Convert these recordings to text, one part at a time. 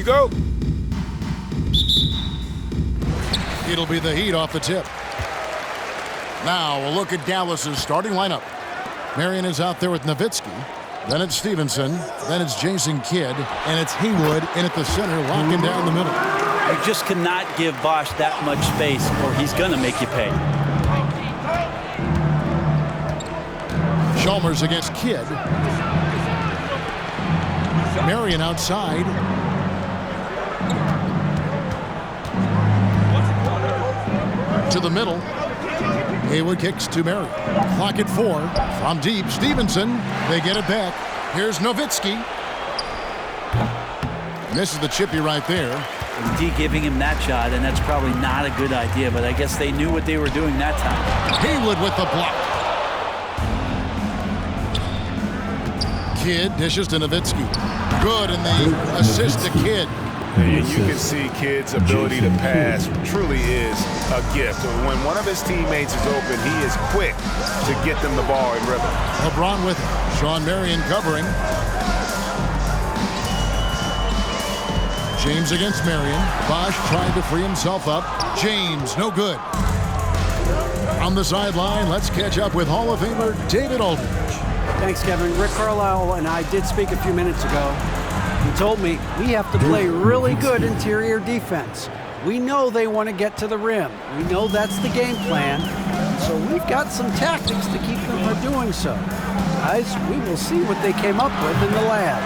we go. It'll be the Heat off the tip. Now we'll look at Dallas's starting lineup. Marion is out there with Nowitzki. Then it's Stevenson. Then it's Jason Kidd. And it's Haywood in at the center, locking down the middle. You just cannot give Bosch that much space or he's going to make you pay. Chalmers against Kidd. Marion outside. To the middle. Haywood kicks to Marion. Clock at 4. From deep, Stevenson. They get it back. Here's Nowitzki. Misses the chippy right there. D giving him that shot, and that's probably not a good idea, but I guess they knew what they were doing that time. Haywood with the block. Kidd dishes to Nowitzki. Good, and the assist to Kidd. And you can see Kidd's ability to pass truly is a gift. When one of his teammates is open, he is quick to get them the ball in rhythm. LeBron with it. Sean Marion covering. James against Marion. Bosch trying to free himself up. James, no good. On the sideline, let's catch up with Hall of Famer David Aldridge. Thanks, Kevin. Rick Carlisle and I did speak a few minutes ago. He told me we have to play really good interior defense. We know they want to get to the rim. We know that's the game plan. So we've got some tactics to keep them from doing so. Guys, we will see what they came up with in the lab.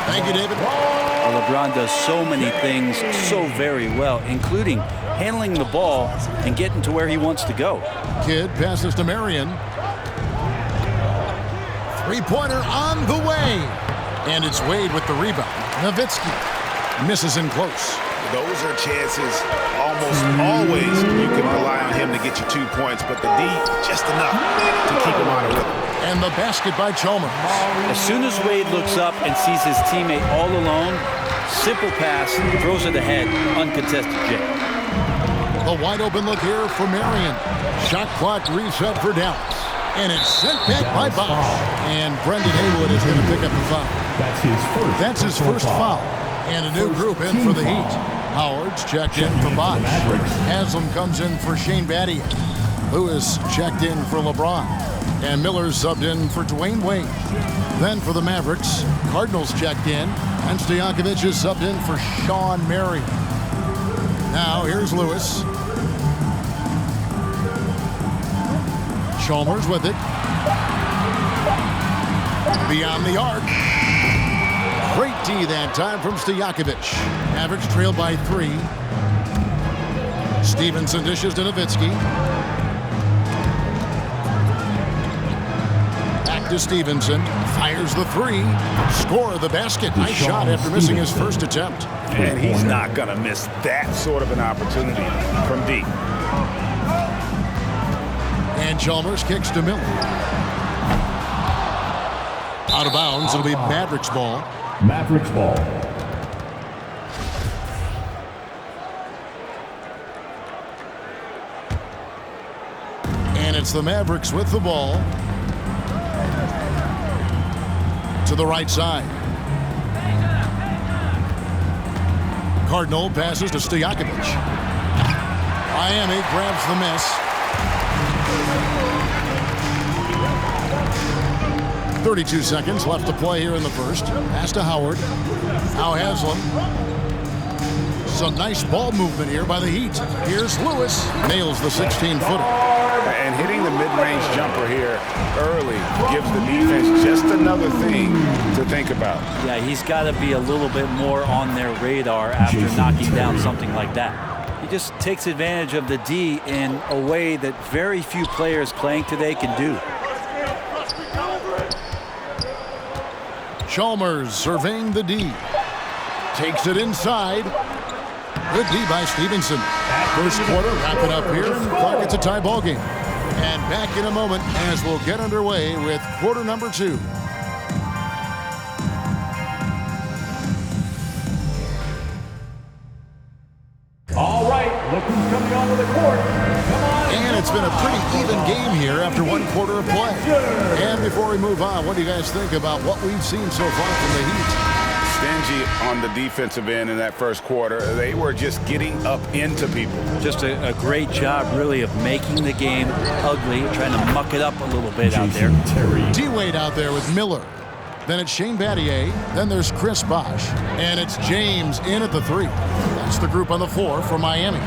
Thank you, David. Well, LeBron does so many things so very well, including handling the ball and getting to where he wants to go. Kidd passes to Marion. Three-pointer on the way. And it's Wade with the rebound. Nowitzki misses in close. Those are chances almost always you can rely on him to get you 2 points, but the D, just enough to keep him out of rhythm. And the basket by Chalmers. As soon as Wade looks up and sees his teammate all alone, simple pass, throws it ahead, uncontested jam. The wide open look here for Marion. Shot clock reset for Dallas. And it's sent back by Bosch. And Brendan Haywood is going to pick up the foul. That's his first foul. And a new group in for the Heat. Howard's checked in for Bosch. Haslam comes in for Shane Battier. Lewis checked in for LeBron. And Miller's subbed in for Dwayne Wade. Then for the Mavericks, Cardinals checked in. And Stojakovic is subbed in for Sean Marion. Now here's Lewis. Chalmers with it. Beyond the arc. Great D that time from Stojakovic. Mavericks trailed by 3. Stevenson dishes to Nowitzki. Back to Stevenson. Fires the 3. Score the basket. Nice shot after missing his first attempt. And he's not going to miss that sort of an opportunity from D. And Chalmers kicks to Miller. Out of bounds. It'll be Mavericks ball. Mavericks ball. And it's the Mavericks with the ball. To the right side. Cardinal passes to Stojakovic. Miami grabs the miss. 32 seconds left to play here in the first. Pass to Howard. Now Haslam. Some nice ball movement here by the Heat. Here's Lewis. Nails the 16-footer. And hitting the mid-range jumper here early gives the defense just another thing to think about. Yeah, he's got to be a little bit more on their radar after knocking down something like that. He just takes advantage of the D in a way that very few players playing today can do. Chalmers surveying the D. Takes it inside. Good D by Stevenson. First quarter wrapping up here. Clock, it's a tie ball game. And back in a moment as we'll get underway with quarter number 2. All right, look who's coming onto the court. Come on. And it's been a pretty even game here after one quarter of play. And before we move on, what do you guys think about what we've seen so far from the Heat? Stingy energy on the defensive end in that first quarter. They were just getting up into people. Just a great job, really, of making the game ugly, trying to muck it up a little bit out there. D-Wade out there with Miller. Then it's Shane Battier. Then there's Chris Bosh. And it's James in at the 3. That's the group on the floor for Miami.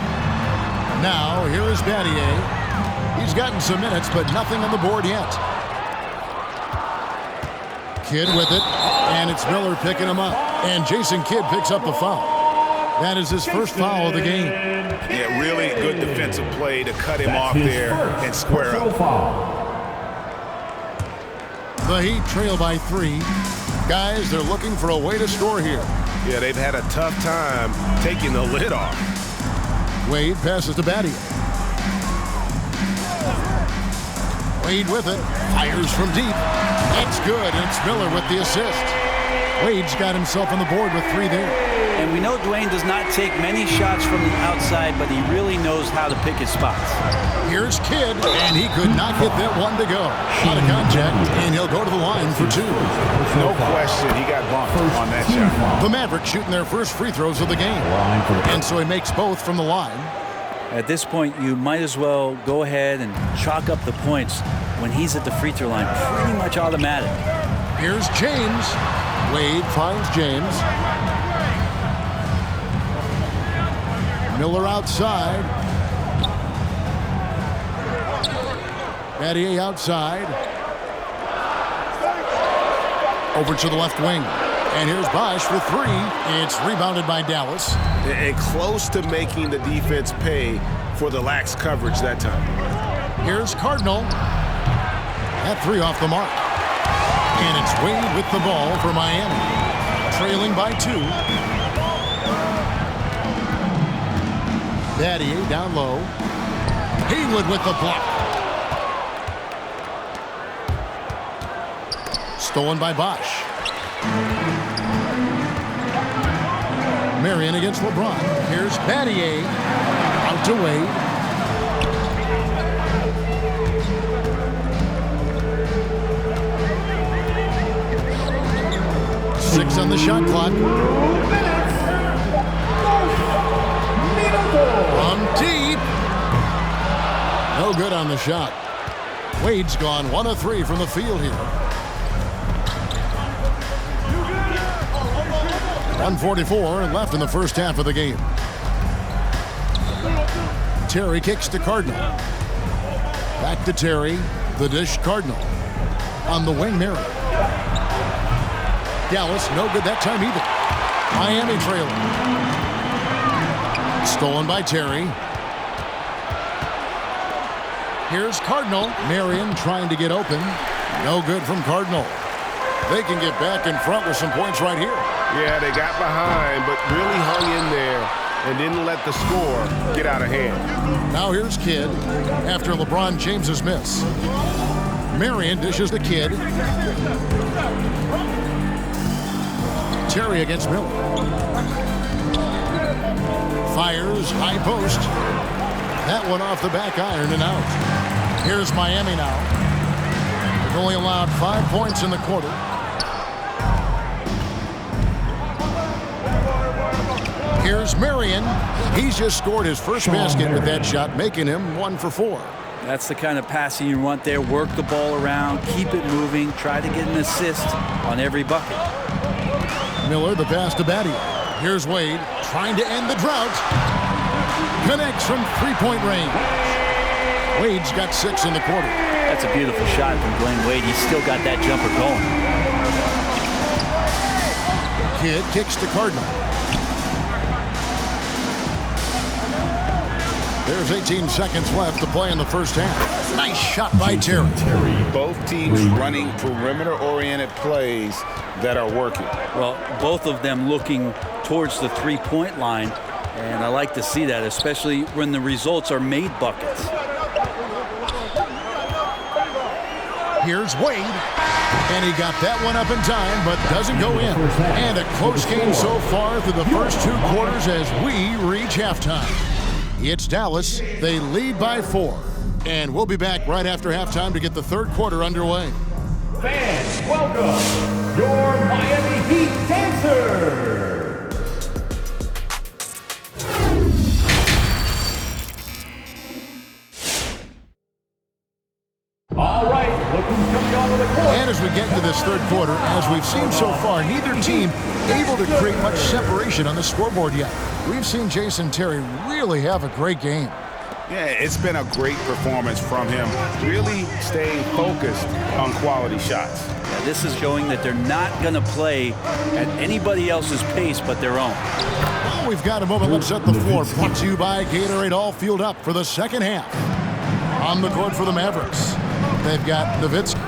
Now, here is Battier. He's gotten some minutes, but nothing on the board yet. Kidd with it, and it's Miller picking him up. And Jason Kidd picks up the foul. That is his first foul of the game. Yeah, really good defensive play to cut him off there and square up. The Heat trail by 3. Guys, they're looking for a way to score here. Yeah, they've had a tough time taking the lid off. Wade passes to Battier. Wade with it. Fires from deep. That's good, and it's Miller with the assist. Wade's got himself on the board with 3 there. And we know Dwayne does not take many shots from the outside, but he really knows how to pick his spots. Here's Kidd, and he could not get that one to go. Out of contact, and he'll go to the line for 2. No question, he got bumped on that shot. The Mavericks shooting their first free throws of the game. And so he makes both from the line. At this point, you might as well go ahead and chalk up the points when he's at the free throw line. Pretty much automatic. Here's James. Wade finds James. Miller outside. Battier outside. Over to the left wing. And here's Bosh for 3. It's rebounded by Dallas. And close to making the defense pay for the lax coverage that time. Here's Cardinal. That 3 off the mark. And it's Wade with the ball for Miami. Trailing by 2. Battier down low. Haywood with the block. Stolen by Bosh. Marion against LeBron. Here's Battier. Out to Wade. Six on the shot clock. From deep. No good on the shot. Wade's gone 1 of 3 from the field here. 1:44 left in the first half of the game. Terry kicks to Cardinal. Back to Terry. The dish Cardinal. On the wing, Mary. Dallas, no good that time either. Miami trailing. Stolen by Terry. Here's Cardinal. Marion trying to get open. No good from Cardinal. They can get back in front with some points right here. Yeah, they got behind, but really hung in there and didn't let the score get out of hand. Now here's Kidd after LeBron James's miss. Marion dishes the Kidd. Terry against Miller. Fires, high post. That one off the back iron and out. Here's Miami now. They've only allowed 5 points in the quarter. Here's Marion. He's just scored his first basket with that shot, making him 1 for 4. That's the kind of passing you want there. Work the ball around, keep it moving, try to get an assist on every bucket. Miller, the pass to Battier. Here's Wade, trying to end the drought. Connects from 3-point range. Wade's got 6 in the quarter. That's a beautiful shot from Dwayne Wade. He's still got that jumper going. Kidd kicks to Cardinal. There's 18 seconds left to play in the first half. Nice shot by Terry. Both teams running perimeter-oriented plays that are working. Well, both of them looking towards the three-point line, and I like to see that, especially when the results are made buckets. Here's Wade, and he got that one up in time, but doesn't go in. And a close game so far through the first 2 quarters as we reach halftime. It's Dallas. They lead by 4. And we'll be back right after halftime to get the third quarter underway. Fans, welcome your Miami Heat dancers. Dirk. All right, look who's coming onto the court. And as we get into this third quarter, as we've seen so far, neither team able to create much separation on the scoreboard yet. We've seen Jason Terry really have a great game. Yeah, it's been a great performance from him. Really staying focused on quality shots. Yeah, this is showing that they're not going to play at anybody else's pace but their own. Well, we've got a moment. Let's set the floor. Brought to you by Gatorade, all fueled up for the second half. On the court for the Mavericks, they've got Nowitzki.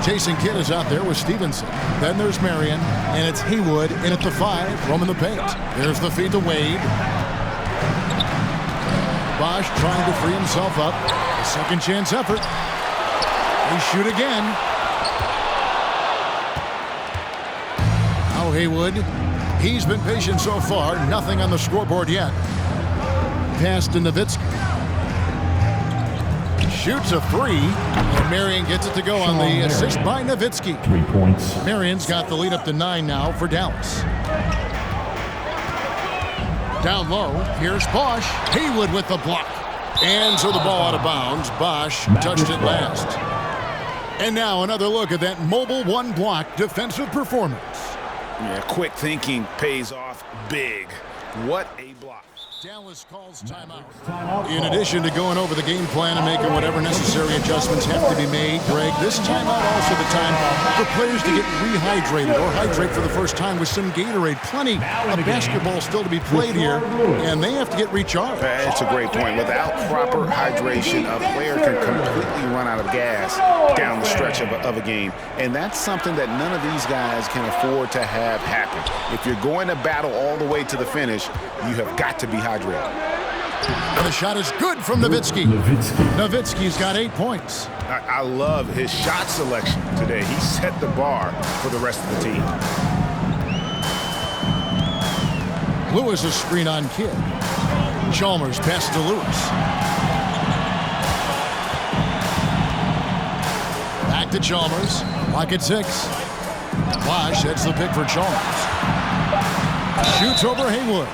Jason Kidd is out there with Stevenson. Then there's Marion, and it's Haywood in at the 5, roaming the paint. There's the feed to Wade. Bosch trying to free himself up. A second chance effort. They shoot again. Now Haywood. He's been patient so far. Nothing on the scoreboard yet. Pass to Nowitzki. Shoots a 3. And Marion gets it to go on the assist by Nowitzki. 3 points. Marion's got the lead up to 9 now for Dallas. Down low, here's Bosch. Haywood with the block. And so the ball out of bounds. Bosch touched it last. And now another look at that mobile one-block defensive performance. Yeah, quick thinking pays off big. What a block. Dallas calls timeout. In addition to going over the game plan and making whatever necessary adjustments have to be made, Greg, this timeout also the time for players to get rehydrated or hydrate for the first time with some Gatorade. Plenty of basketball still to be played here, and they have to get recharged. That's a great point. Without proper hydration, a player can completely run out of gas down the stretch of a game, and that's something that none of these guys can afford to have happen. If you're going to battle all the way to the finish, you have got to be hydrated. And the shot is good from Nowitzki. Nowitzki's got 8 points. I love his shot selection today. He set the bar for the rest of the team. Lewis is screen on Kidd. Chalmers passes to Lewis. Back to Chalmers. Lock at 6. Bosch hits the pick for Chalmers. Shoots over Haywood.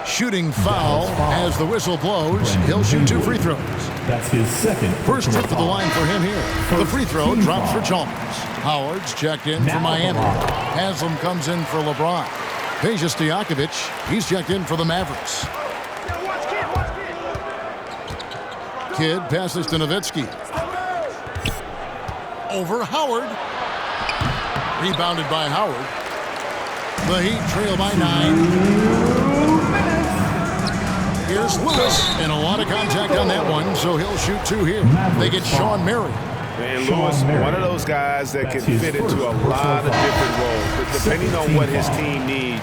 Shooting foul as the whistle blows. He'll shoot 2 free throws. That's his second. First trip to the line for him here. The free throw drops for Chalmers. Howard's checked in for Miami. Haslam comes in for LeBron. Peja Stojakovic, he's checked in for the Mavericks. Kidd passes to Nowitzki. Over Howard. Rebounded by Howard. The Heat trail by 9. Here's Lewis, and a lot of contact on that one, so he'll shoot 2 here. They get Sean Marion. And Lewis, one of those guys that can fit into a lot of different roles. Depending on what his team needs,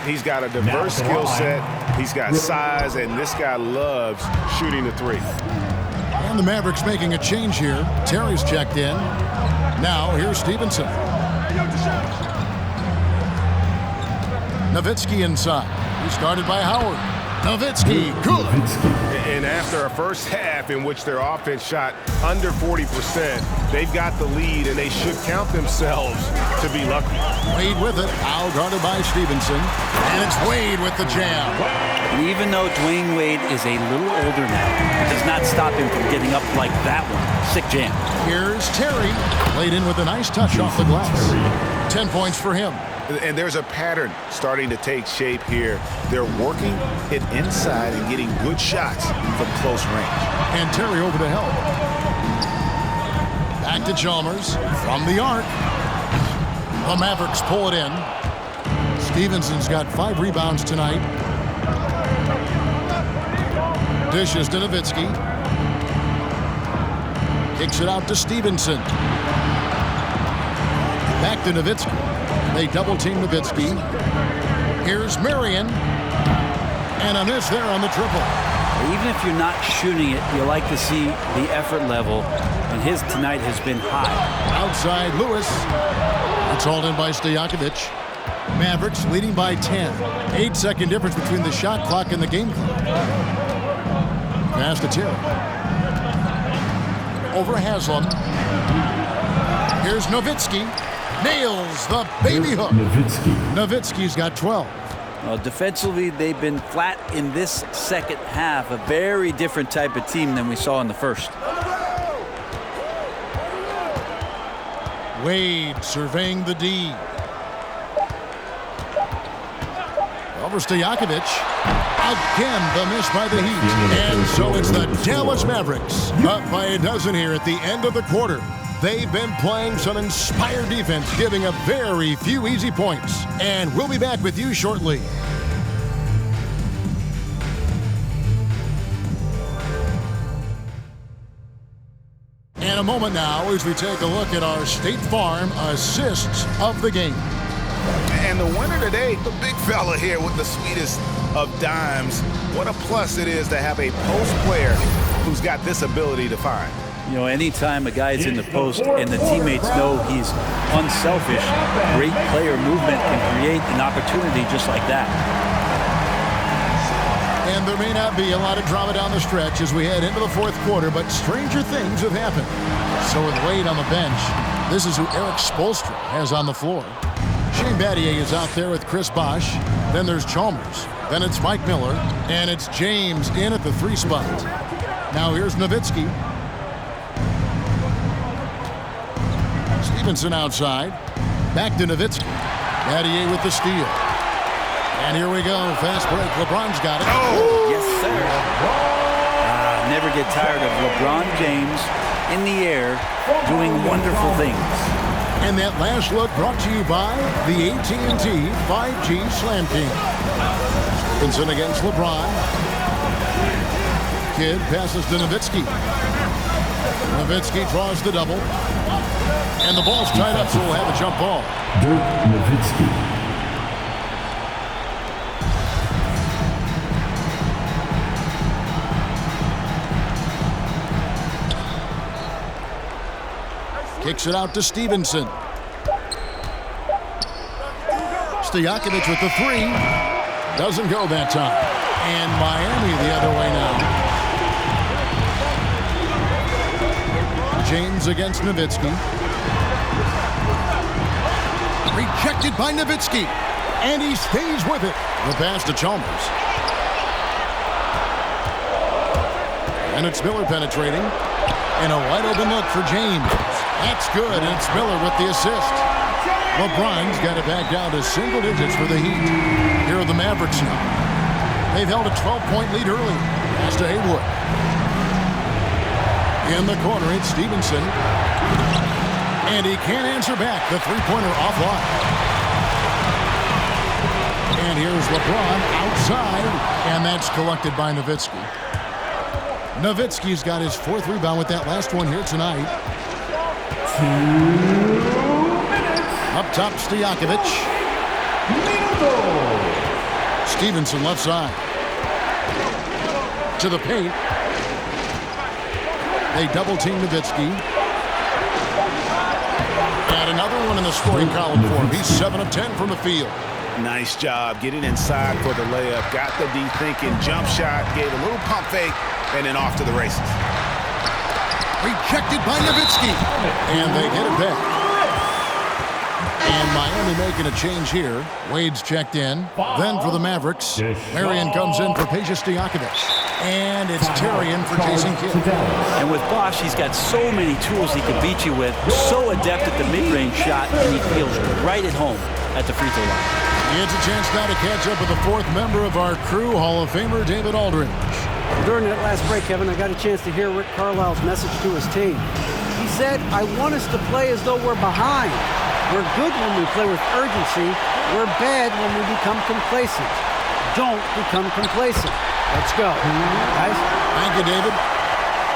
he's got a diverse skill set, he's got size, and this guy loves shooting the 3. And the Mavericks making a change here. Terry's checked in. Now here's Stevenson. Nowitzki inside. He started by Howard. Nowitzki, good. And after a first half in which their offense shot under 40%, they've got the lead, and they should count themselves to be lucky. Wade with it, out guarded by Stevenson. And it's Wade with the jam. And even though Dwayne Wade is a little older now, it does not stop him from getting up like that one. Sick jam. Here's Terry, laid in with a nice touch off the glass. 10 points for him. And there's a pattern starting to take shape here. They're working it inside and getting good shots from close range. And Terry over to help. Back to Chalmers from the arc. The Mavericks pull it in. Stevenson's got 5 rebounds tonight. Dishes to Nowitzki. Kicks it out to Stevenson. Back to Nowitzki. They double-team Nowitzki. Here's Marion. And a miss there on the triple. Even if you're not shooting it, you like to see the effort level, and his tonight has been high. Outside Lewis. It's hauled in by Stojakovic. Mavericks leading by 10. 8-second difference between the shot clock and the game clock. Pass to Terry. Over Haslam. Here's Nowitzki. nails the baby hook. Nowitzki's got 12. Defensively, they've been flat in this second half. A very different type of team than we saw in the first. Wade surveying the D. Over Stojakovic. Again, the miss by the Heat. And so it's the Dallas Mavericks up by a dozen here at the end of the quarter. They've been playing some inspired defense, giving up very few easy points. And we'll be back with you shortly. In a moment now as we take a look at our State Farm assists of the game. And the winner today, the big fella here with the sweetest of dimes. What a plus it is to have a post player who's got this ability to find. You know, anytime a guy's in the post and the teammates know he's unselfish, great player movement can create an opportunity just like that. And there may not be a lot of drama down the stretch as we head into the fourth quarter, but stranger things have happened. So with Wade on the bench, this is who Eric Spoelstra has on the floor. Shane Battier is out there with Chris Bosh. Then there's Chalmers. Then it's Mike Miller. And it's James in at the 3 spot. Now here's Nowitzki. Stevenson outside. Back to Nowitzki. Battier with the steal. And here we go. Fast break. LeBron's got it. Oh, yes, sir. Never get tired of LeBron James in the air doing wonderful things. And that last look brought to you by the AT&T 5G Slam King. Stevenson against LeBron. Kidd passes to Nowitzki. Nowitzki draws the double. And the ball's tied up, so we'll have a jump ball. Dirk Nowitzki. Kicks it out to Stevenson. Stojakovic with the 3. Doesn't go that time. And Miami the other way now. James against Nowitzki. Rejected by Nowitzki. And he stays with it. The pass to Chalmers. And it's Miller penetrating. And a wide open look for James. That's good, and it's Miller with the assist. LeBron's got it back down to single digits for the Heat. Here are the Mavericks now. They've held a 12-point lead early. Pass to Haywood. In the corner, it's Stevenson. And he can't answer back. The three-pointer offline. And here's LeBron outside, and that's collected by Nowitzki. Nowitzki's got his 4th rebound with that last one here tonight. 2 minutes. Up top, Stojakovic. Stevenson left side. To the paint. They double-team Nowitzki. And another one in the scoring column for him. He's 7 of 10 from the field. Nice job getting inside for the layup. Got the D thinking. Jump shot. Gave a little pump fake. And then off to the races. Rejected by Nowitzki. And they get it back. And Miami making a change here. Wade's checked in. Then for the Mavericks, Marion comes in for Peja Stojakovic. And it's Terrian for Jason Kidd. And with Bosh, he's got so many tools he can beat you with. So adept at the mid-range shot, and he feels right at home at the free throw line. It's a chance now to catch up with the 4th member of our crew, Hall of Famer David Aldridge. During that last break, Kevin, I got a chance to hear Rick Carlisle's message to his team. He said, I want us to play as though we're behind. We're good when we play with urgency. We're bad when we become complacent. Don't become complacent. Let's go, guys. Thank you, David.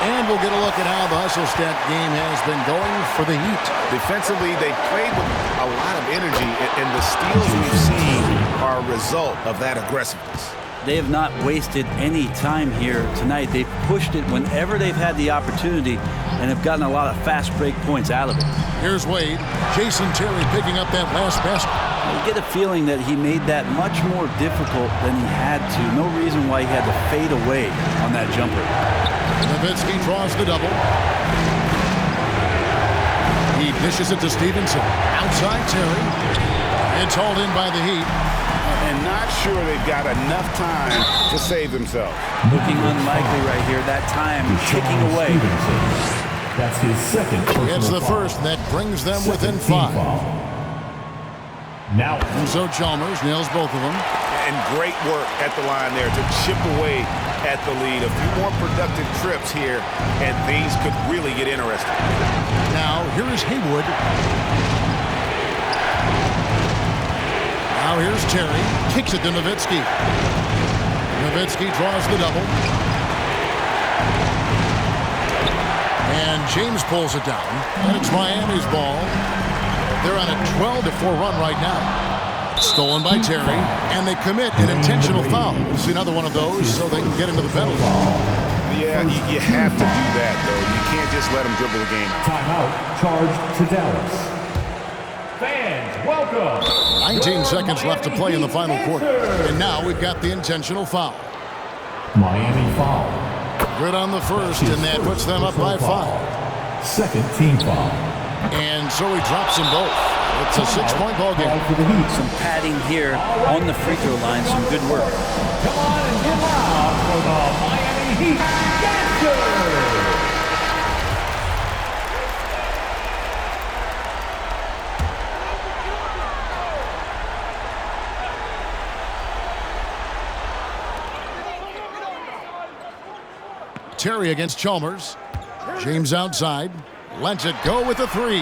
And we'll get a look at how the hustle stat game has been going for the Heat. Defensively, they played with a lot of energy, and the steals we've seen are a result of that aggressiveness. They have not wasted any time here tonight. They've pushed it whenever they've had the opportunity and have gotten a lot of fast break points out of it. Here's Wade. Jason Terry picking up that last basket. You get a feeling that he made that much more difficult than he had to. No reason why he had to fade away on that jumper. Nowitzki draws the double. He dishes it to Stevenson. Outside Terry. It's hauled in by the Heat. And not sure they've got enough time to save themselves. Looking unlikely right here. That time ticking away. That's his second personal It's the foul. first, and that brings them Second within team 5. foul. Now, And so Chalmers nails both of them. And great work at the line there to chip away at the lead. A few more productive trips here, and things could really get interesting. Now, here is Haywood. Now here's Terry. Kicks it to Nowitzki. Nowitzki draws the double. And James pulls it down. And it's Miami's ball. They're on a 12-4 run right now. Stolen by Terry. And they commit an intentional foul. It's another one of those so they can get into the penalty. Yeah, you have to do that, though. You can't just let them dribble the game out. timeout charged to Dallas. Fans, welcome. 19 seconds left to play in the final quarter. And now we've got the intentional foul. Miami foul. Good on the first, and that puts them up by 5. Second team foul. And so he drops them both. It's a 6-point ball game. For the Heat. Some padding here on the free throw line. Some good work. Come on and get loud for the Miami Heat Dancers. Terry against Chalmers. James outside. Lets it go with a 3.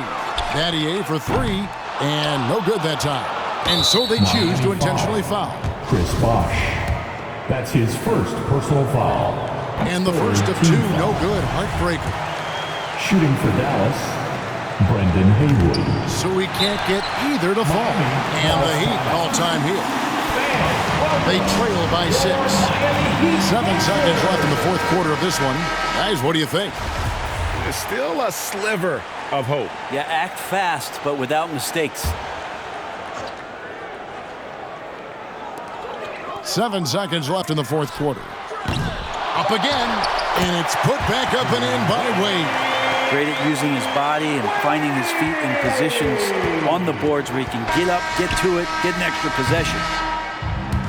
Battier for 3. And no good that time. And so they choose to intentionally foul. Chris Bosh. That's his first personal foul. And the first of 2, no good. Heartbreaker. Shooting for Dallas, Brendan Haywood. So he can't get either to fall. And the Heat all-time here. They trail by 6. 7 seconds left in the fourth quarter of this one. Guys, what do you think? There's still a sliver of hope. Yeah, act fast, but without mistakes. 7 seconds left in the fourth quarter. Up again, and it's put back up and in by Wade. Great at using his body and finding his feet in positions on the boards where he can get up, get to it, get an extra possession.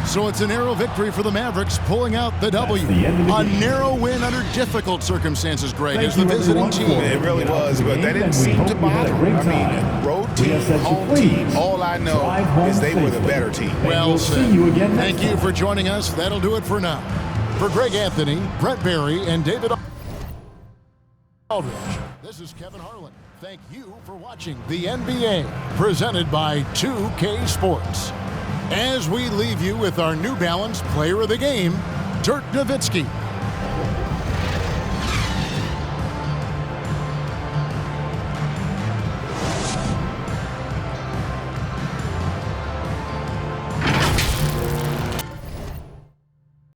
So it's a narrow victory for the Mavericks, pulling out the W. the end of the A game. narrow win under difficult circumstances, Greg, Thank as the you, visiting everyone, team. for It really was, but that didn't seem to bother them. I mean, road team, home team, all I know is they were the better team. Well We'll said. see you again next Thank you time. for joining us. That'll do it for now. For Greg Anthony, Brett Barry, and David Aldridge, this is Kevin Harlan. Thank you for watching the NBA, presented by 2K Sports. As we leave you with our New Balance Player of the Game, Dirk Nowitzki.